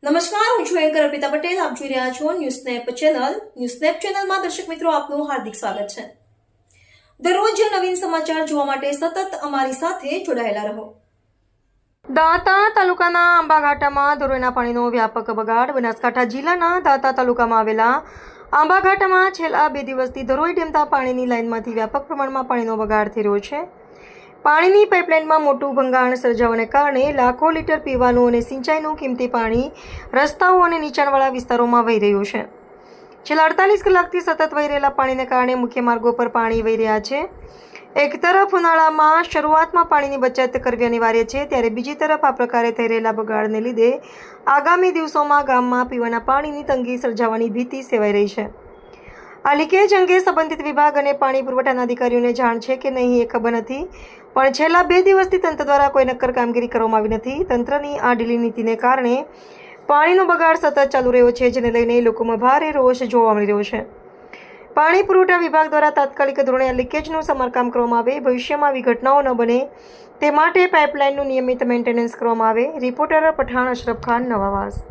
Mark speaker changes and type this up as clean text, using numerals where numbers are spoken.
Speaker 1: નમસ્કાર, હું છું એન્કર અર્પિતા પટેલ. આપ જોઈ રહ્યા છો news snap channel. News snap ચેનલમાં દર્શક મિત્રો આપનું હાર્દિક સ્વાગત છે. દરરોજ નવીન સમાચાર જોવા માટે સતત અમારી સાથે જોડાયેલા રહો. દાંતા તાલુકાના આંબાઘાટામાં ધોરીના પાણીનો વ્યાપક બગાડ. બનાસકાંઠા જિલ્લાના દાંતા તાલુકામાં આવેલા આંબાઘાટામાં છેલ્લા 2 દિવસથી ધરોઈ ડેમના પાણીની લાઇનમાંથી વ્યાપક પ્રમાણમાં પાણીનો બગાડ થઈ રહ્યો છે. પાણીની પાઇપલાઇનમાં મોટું ભંગાણ સર્જાવાને કારણે લાખો લીટર પીવાનું અને સિંચાઈનું કિંમતી પાણી રસ્તાઓ અને નીચાણવાળા વિસ્તારોમાં વહી રહ્યું છે. છેલ્લા 48 કલાકથી સતત વહી રહેલા પાણીને કારણે મુખ્ય માર્ગો પર પાણી વહી રહ્યા છે. એક તરફ ઉનાળામાં શરૂઆતમાં પાણીની બચત કરવી અનિવાર્ય છે, ત્યારે બીજી તરફ આ પ્રકારે થઈ રહેલા બગાડને લીધે આગામી દિવસોમાં ગામમાં પીવાના પાણીની તંગી સર્જાવાની ભીતિ સેવાઈ રહી છે. આ લીકેજ અંગે સંબંધિત વિભાગ અને પાણી પુરવઠાના અધિકારીઓને જાણ છે કે નહીં એ ખબર નથી, પણ છેલ્લા 2 દિવસથી તંત્ર દ્વારા કોઈ નક્કર કામગીરી કરવામાં આવી નથી. તંત્રની આ ઢીલી નીતિને કારણે પાણીનો બગાડ સતત ચાલુ રહ્યો છે, જેને લઈને લોકોમાં ભારે રોષ જોવા મળી રહ્યો છે. પાણી પુરવઠા વિભાગ દ્વારા તાત્કાલિક ધોરણે આ લીકેજનું સમારકામ કરવામાં આવે, ભવિષ્યમાં આવી ઘટનાઓ ન બને તે માટે પાઇપલાઇનનું નિયમિત મેન્ટેનન્સ કરવામાં આવે. રિપોર્ટર પઠાણ અશરફ ખાન, નવાવાસ.